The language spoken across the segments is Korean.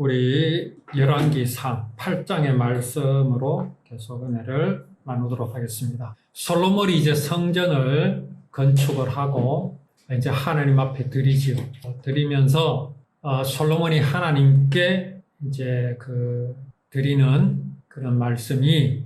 우리 열왕기상 8장의 말씀으로 계속 은혜를 나누도록 하겠습니다. 솔로몬이 이제 성전을 건축을 하고 이제 하나님 앞에 드리지요. 드리면서 솔로몬이 하나님께 이제 드리는 그런 말씀이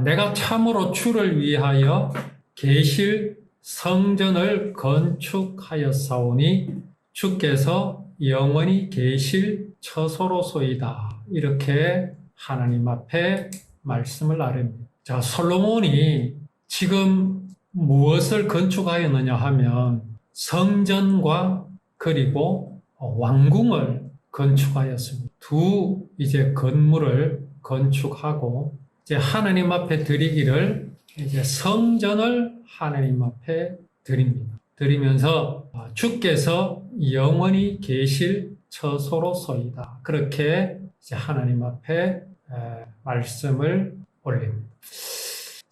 내가 참으로 주를 위하여 계실 성전을 건축하였사오니 주께서 영원히 계실 처소로소이다. 이렇게 하나님 앞에 말씀을 아뢰니다. 자, 솔로몬이 지금 무엇을 건축하였느냐 하면 성전과 그리고 왕궁을 건축하였습니다. 두 이제 건물을 건축하고 이제 하나님 앞에 드리기를 이제 성전을 하나님 앞에 드립니다. 드리면서 주께서 영원히 계실 처소로소이다. 그렇게 이제 하나님 앞에 말씀을 올립니다.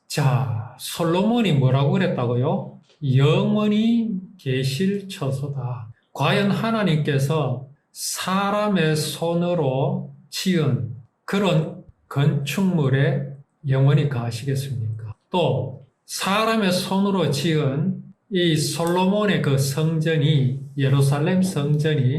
자, 솔로몬이 뭐라고 그랬다고요? 영원히 계실 처소다. 과연 하나님께서 사람의 손으로 지은 그런 건축물에 영원히 가시겠습니까? 또 사람의 손으로 지은 이 솔로몬의 그 성전이, 예루살렘 성전이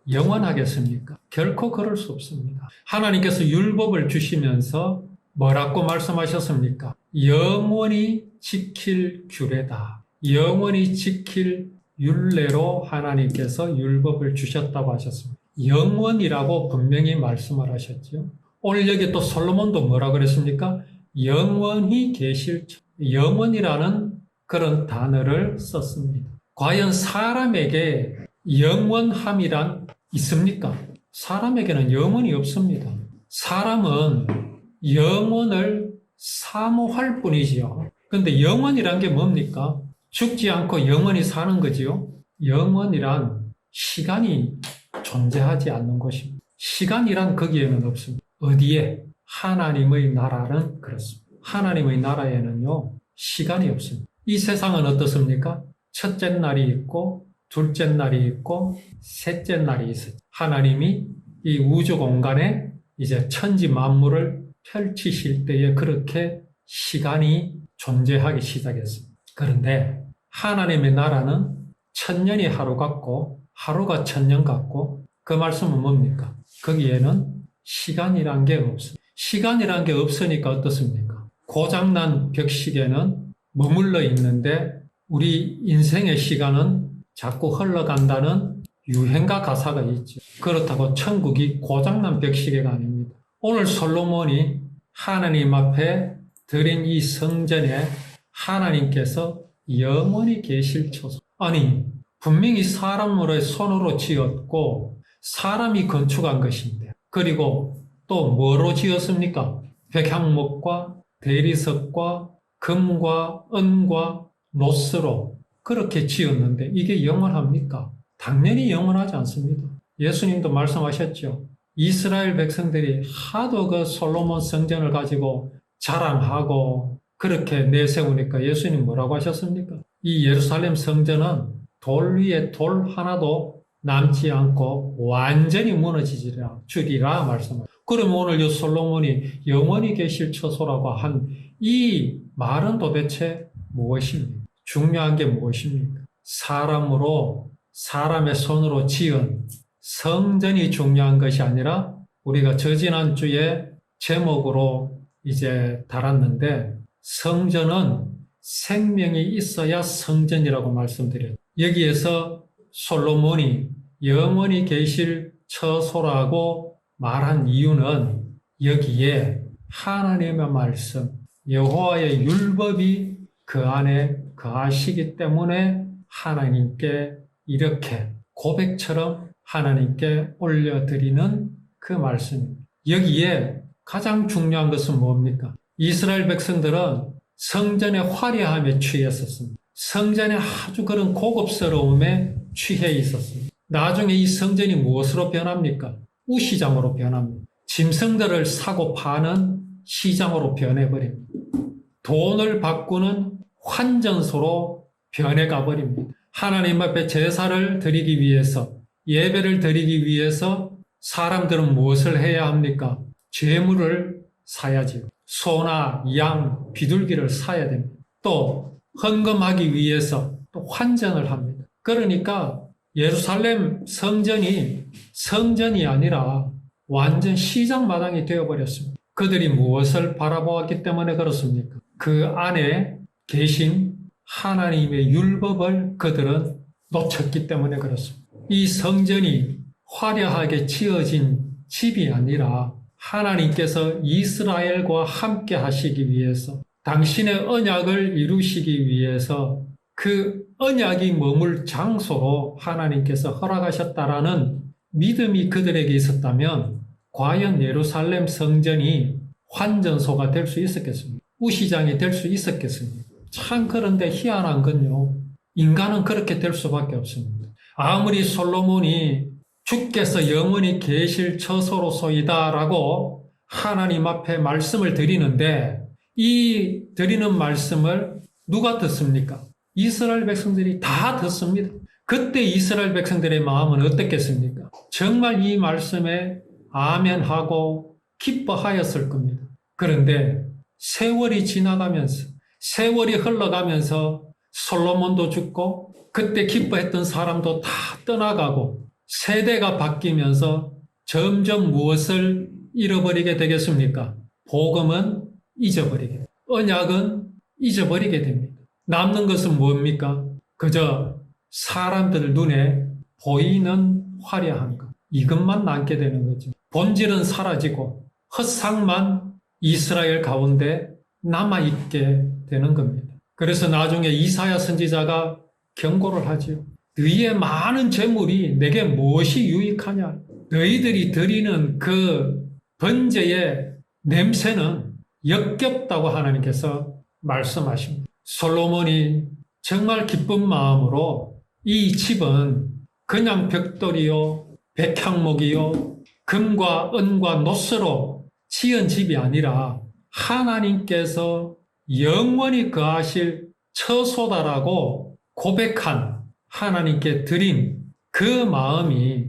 영원하겠습니까? 결코 그럴 수 없습니다. 하나님께서 율법을 주시면서 뭐라고 말씀하셨습니까? 영원히 지킬 규례다. 영원히 지킬 율례로 하나님께서 율법을 주셨다고 하셨습니다. 영원이라고 분명히 말씀을 하셨죠. 오늘 여기 또 솔로몬도 뭐라 그랬습니까? 영원히 계실, 영원이라는 그런 단어를 썼습니다. 과연 사람에게 영원함이란 있습니까? 사람에게는 영원이 없습니다. 사람은 영원을 사모할 뿐이지요. 그런데 영원이란 게 뭡니까? 죽지 않고 영원히 사는 거지요. 영원이란 시간이 존재하지 않는 것입니다. 시간이란 거기에는 없습니다. 어디에? 하나님의 나라는 그렇습니다. 하나님의 나라에는요, 시간이 없습니다. 이 세상은 어떻습니까? 첫째 날이 있고, 둘째 날이 있고, 셋째 날이 있어요. 하나님이 이 우주 공간에 이제 천지 만물을 펼치실 때에 그렇게 시간이 존재하기 시작했습니다. 그런데 하나님의 나라는 천년이 하루 같고, 하루가 천년 같고, 그 말씀은 뭡니까? 거기에는 시간이란 게 없습니다. 시간이란 게 없으니까 어떻습니까? 고장난 벽시계는 머물러 있는데 우리 인생의 시간은 자꾸 흘러간다는 유행가 가사가 있죠. 그렇다고 천국이 고장난 벽시계가 아닙니다. 오늘 솔로몬이 하나님 앞에 드린 이 성전에 하나님께서 영원히 계실 처소. 아니, 분명히 사람으로의 손으로 지었고 사람이 건축한 것인데, 그리고 또 뭐로 지었습니까? 백향목과 대리석과 금과 은과 노스로 그렇게 지었는데 이게 영원합니까? 당연히 영원하지 않습니다. 예수님도 말씀하셨죠. 이스라엘 백성들이 하도 그 솔로몬 성전을 가지고 자랑하고 그렇게 내세우니까 예수님 뭐라고 하셨습니까? 이 예루살렘 성전은 돌 위에 돌 하나도 남지 않고 완전히 무너지리라 말씀하셨습니다. 그러면 오늘 이 솔로몬이 영원히 계실 처소라고 한 이 말은 도대체 무엇입니까? 중요한 게 무엇입니까? 사람의 손으로 지은 성전이 중요한 것이 아니라 우리가 저지난주에 제목으로 이제 달았는데 성전은 생명이 있어야 성전이라고 말씀드렸죠. 여기에서 솔로몬이 영원히 계실 처소라고 말한 이유는 여기에 하나님의 말씀, 여호와의 율법이 그 안에 거하시기 때문에 하나님께 이렇게 고백처럼 하나님께 올려드리는 그 말씀입니다. 여기에 가장 중요한 것은 뭡니까? 이스라엘 백성들은 성전의 화려함에 취했었습니다. 성전의 아주 그런 고급스러움에 취해 있었습니다. 나중에 이 성전이 무엇으로 변합니까? 우시장으로 변합니다. 짐승들을 사고 파는 시장으로 변해버립니다. 돈을 바꾸는 환전소로 변해가 버립니다. 하나님 앞에 제사를 드리기 위해서, 예배를 드리기 위해서 사람들은 무엇을 해야 합니까? 재물을 사야지요. 소나 양, 비둘기를 사야 됩니다. 또 헌금하기 위해서 또 환전을 합니다. 그러니까 예루살렘 성전이 아니라 완전 시장마당이 되어버렸습니다. 그들이 무엇을 바라보았기 때문에 그렇습니까? 그 안에 계신 하나님의 율법을 그들은 놓쳤기 때문에 그렇습니다. 이 성전이 화려하게 지어진 집이 아니라 하나님께서 이스라엘과 함께 하시기 위해서 당신의 언약을 이루시기 위해서 그 언약이 머물 장소로 하나님께서 허락하셨다라는 믿음이 그들에게 있었다면 과연 예루살렘 성전이 환전소가 될 수 있었겠습니까? 우시장이 될 수 있었겠습니까? 참 그런데 희한한 건요. 인간은 그렇게 될 수밖에 없습니다. 아무리 솔로몬이 주께서 영원히 계실 처소로소이다라고 하나님 앞에 말씀을 드리는데 이 드리는 말씀을 누가 듣습니까? 이스라엘 백성들이 다 듣습니다. 그때 이스라엘 백성들의 마음은 어떻겠습니까? 정말 이 말씀에 아멘하고 기뻐하였을 겁니다. 그런데 세월이 지나가면서 세월이 흘러가면서 솔로몬도 죽고 그때 기뻐했던 사람도 다 떠나가고 세대가 바뀌면서 점점 무엇을 잃어버리게 되겠습니까? 복음은 잊어버리게 됩니다. 언약은 잊어버리게 됩니다. 남는 것은 뭡니까? 그저 사람들 눈에 보이는 화려한 것. 이것만 남게 되는 거죠. 본질은 사라지고 헛상만 이스라엘 가운데 남아있게 되는 겁니다. 그래서 나중에 이사야 선지자가 경고를 하지요. 너희의 많은 재물이 내게 무엇이 유익하냐? 너희들이 드리는 그 번제의 냄새는 역겹다고 하나님께서 말씀하십니다. 솔로몬이 정말 기쁜 마음으로 이 집은 그냥 벽돌이요, 백향목이요, 금과 은과 노스로 지은 집이 아니라 하나님께서 영원히 거하실 처소다라고 고백한 하나님께 드린 그 마음이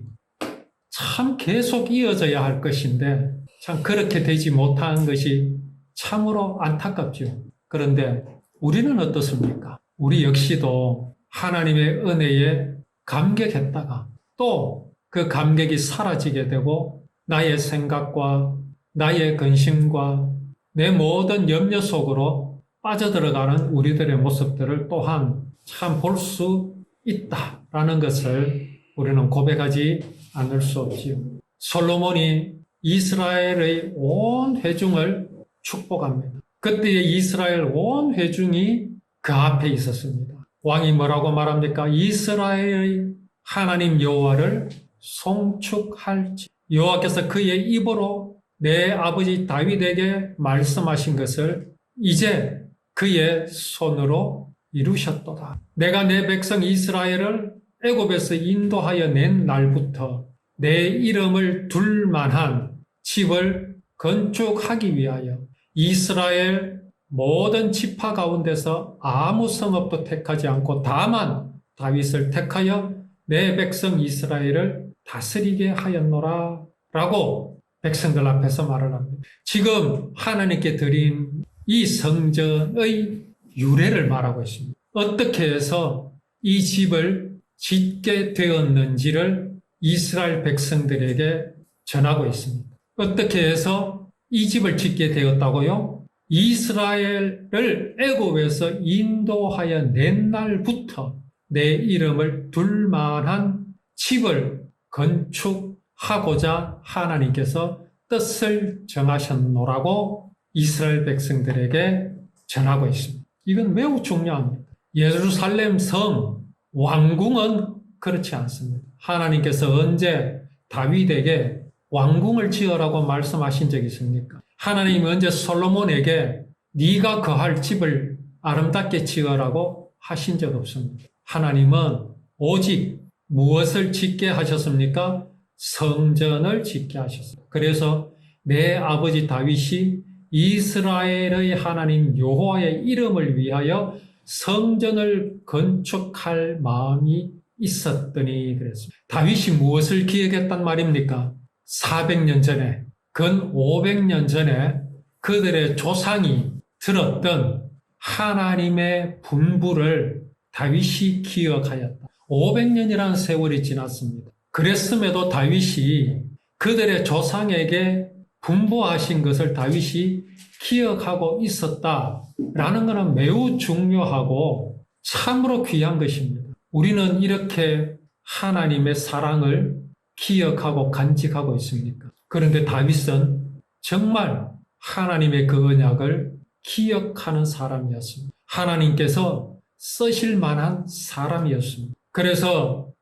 참 계속 이어져야 할 것인데 참 그렇게 되지 못한 것이 참으로 안타깝죠. 그런데 우리는 어떻습니까? 우리 역시도 하나님의 은혜에 감격했다가 또 그 감격이 사라지게 되고 나의 생각과 나의 근심과 내 모든 염려 속으로 빠져들어가는 우리들의 모습들을 또한 참 볼 수 있다라는 것을 우리는 고백하지 않을 수 없지요. 솔로몬이 이스라엘의 온 회중을 축복합니다. 그때의 이스라엘 온 회중이 그 앞에 있었습니다. 왕이 뭐라고 말합니까? 이스라엘의 하나님 여호와를 송축할지. 여호와께서 그의 입으로 내 아버지 다윗에게 말씀하신 것을 이제 그의 손으로 이루셨도다. 내가 내 백성 이스라엘을 애굽에서 인도하여 낸 날부터 내 이름을 둘 만한 집을 건축하기 위하여 이스라엘 모든 지파 가운데서 아무 성읍도 택하지 않고 다만 다윗을 택하여 내 백성 이스라엘을 다스리게 하였노라 라고 백성들 앞에서 말을 합니다. 지금 하나님께 드린 이 성전의 유래를 말하고 있습니다. 어떻게 해서 이 집을 짓게 되었는지를 이스라엘 백성들에게 전하고 있습니다. 어떻게 해서 이 집을 짓게 되었다고요? 이스라엘을 애굽에서 인도하여 낸 날부터 내 이름을 둘 만한 집을 건축하고자 하나님께서 뜻을 정하셨노라고 이스라엘 백성들에게 전하고 있습니다. 이건 매우 중요합니다. 예루살렘 성, 왕궁은 그렇지 않습니다. 하나님께서 언제 다윗에게 왕궁을 지으라고 말씀하신 적이 있습니까? 하나님이 언제 솔로몬에게 네가 거할 집을 아름답게 지으라고 하신 적 없습니다. 하나님은 오직 무엇을 짓게 하셨습니까? 성전을 짓게 하셨습니다. 그래서 내 아버지 다윗이 이스라엘의 하나님 여호와의 이름을 위하여 성전을 건축할 마음이 있었더니 그랬습니다. 다윗이 무엇을 기억했단 말입니까? 400년 전에, 근 500년 전에 그들의 조상이 들었던 하나님의 분부를 다윗이 기억하였다. 500년이라는 세월이 지났습니다. 그랬음에도 다윗이 그들의 조상에게 분부하신 것을 다윗이 기억하고 있었다라는 것은 매우 중요하고 참으로 귀한 것입니다. 우리는 이렇게 하나님의 사랑을 기억하고 간직하고 있습니까? 그런데 다윗은 정말 하나님의 그 언약을 기억하는 사람이었습니다. 하나님께서 쓰실 만한 사람이었습니다. 그래서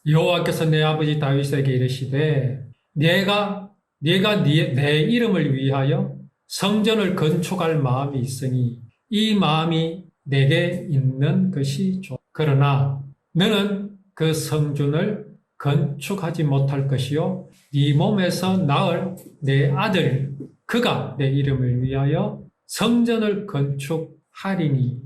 여호와께서 내 아버지 다윗에게 이르시되 내가 내 이름을 위하여 성전을 건축할 마음이 있으니 이 마음이 내게 있는 것이 좋아. 그러나 너는 그 성전을 건축하지 못할 것이요 네 몸에서 낳을 내 아들 그가 내 이름을 위하여 성전을 건축하리니.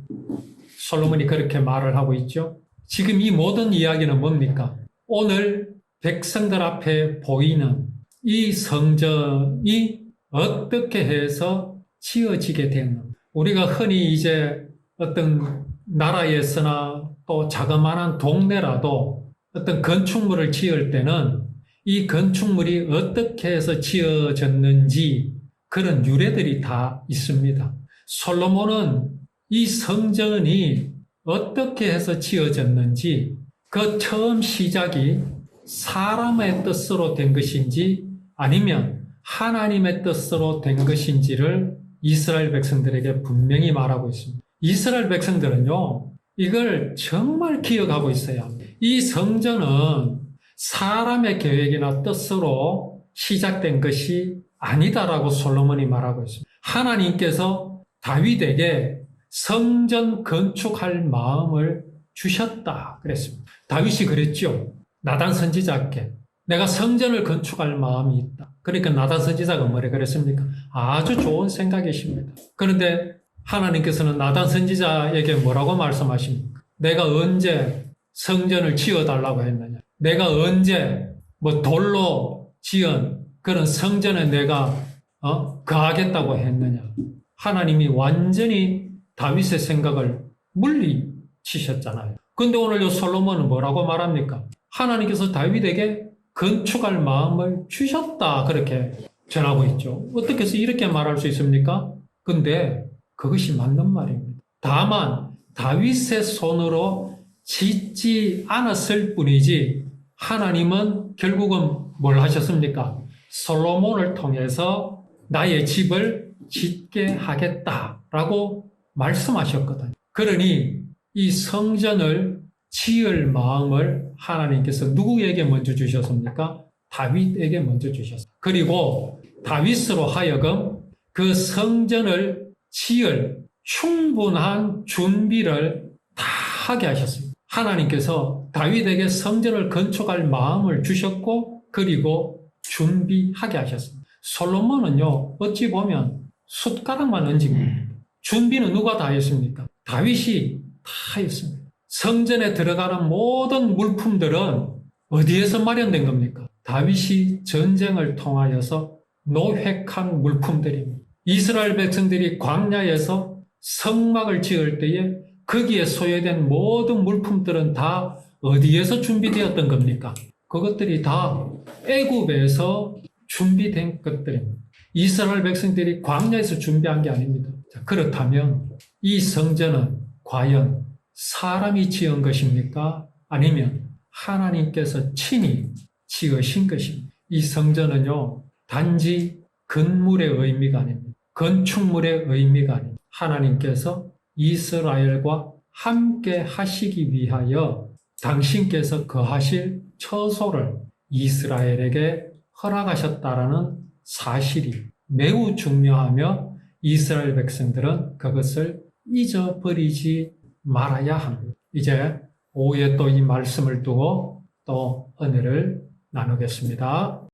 솔로몬이 그렇게 말을 하고 있죠. 지금 이 모든 이야기는 뭡니까? 오늘 백성들 앞에 보이는 이 성전이 어떻게 해서 지어지게 되는, 우리가 흔히 이제 어떤 나라에서나 또 자그마한 동네라도 어떤 건축물을 지을 때는 이 건축물이 어떻게 해서 지어졌는지 그런 유래들이 다 있습니다. 솔로몬은 이 성전이 어떻게 해서 지어졌는지 그 처음 시작이 사람의 뜻으로 된 것인지 아니면 하나님의 뜻으로 된 것인지를 이스라엘 백성들에게 분명히 말하고 있습니다. 이스라엘 백성들은요, 이걸 정말 기억하고 있어야 합니다. 이 성전은 사람의 계획이나 뜻으로 시작된 것이 아니다라고 솔로몬이 말하고 있습니다. 하나님께서 다윗에게 성전 건축할 마음을 주셨다 그랬습니다. 다윗이 그랬죠. 나단 선지자께 내가 성전을 건축할 마음이 있다. 그러니까 나단 선지자가 뭐래 그랬습니까? 아주 좋은 생각이십니다. 그런데 하나님께서는 나단 선지자에게 뭐라고 말씀하십니까? 내가 언제 성전을 지어달라고 했느냐? 내가 언제 돌로 지은 그런 성전에 내가 거하겠다고 했느냐? 하나님이 완전히 다윗의 생각을 물리치셨잖아요. 근데 오늘 이 솔로몬은 뭐라고 말합니까? 하나님께서 다윗에게 건축할 마음을 주셨다 그렇게 전하고 있죠. 어떻게 해서 이렇게 말할 수 있습니까? 근데 그것이 맞는 말입니다. 다만 다윗의 손으로 짓지 않았을 뿐이지 하나님은 결국은 뭘 하셨습니까? 솔로몬을 통해서 나의 집을 짓게 하겠다라고 말씀하셨거든요. 그러니 이 성전을 지을 마음을 하나님께서 누구에게 먼저 주셨습니까? 다윗에게 먼저 주셨습니다. 그리고 다윗으로 하여금 그 성전을 지을 충분한 준비를 다 하게 하셨습니다. 하나님께서 다윗에게 성전을 건축할 마음을 주셨고 그리고 준비하게 하셨습니다. 솔로몬은요, 어찌 보면 숟가락만 얹은 겁니다. 준비는 누가 다 했습니까? 다윗이 다 했습니다. 성전에 들어가는 모든 물품들은 어디에서 마련된 겁니까? 다윗이 전쟁을 통하여서 노획한 물품들입니다. 이스라엘 백성들이 광야에서 성막을 지을 때에 거기에 소요된 모든 물품들은 다 어디에서 준비되었던 겁니까? 그것들이 다 애굽에서 준비된 것들입니다. 이스라엘 백성들이 광야에서 준비한 게 아닙니다. 자, 그렇다면 이 성전은 과연 사람이 지은 것입니까? 아니면 하나님께서 친히 지으신 것입니다. 이 성전은요, 단지 건물의 의미가 아닙니다. 건축물의 의미가 아닙니다. 하나님께서 이스라엘과 함께 하시기 위하여 당신께서 거하실 처소를 이스라엘에게 허락하셨다라는 사실이 매우 중요하며 이스라엘 백성들은 그것을 잊어버리지 말아야 합니다. 이제 오후에 또 이 말씀을 두고 또 은혜를 나누겠습니다.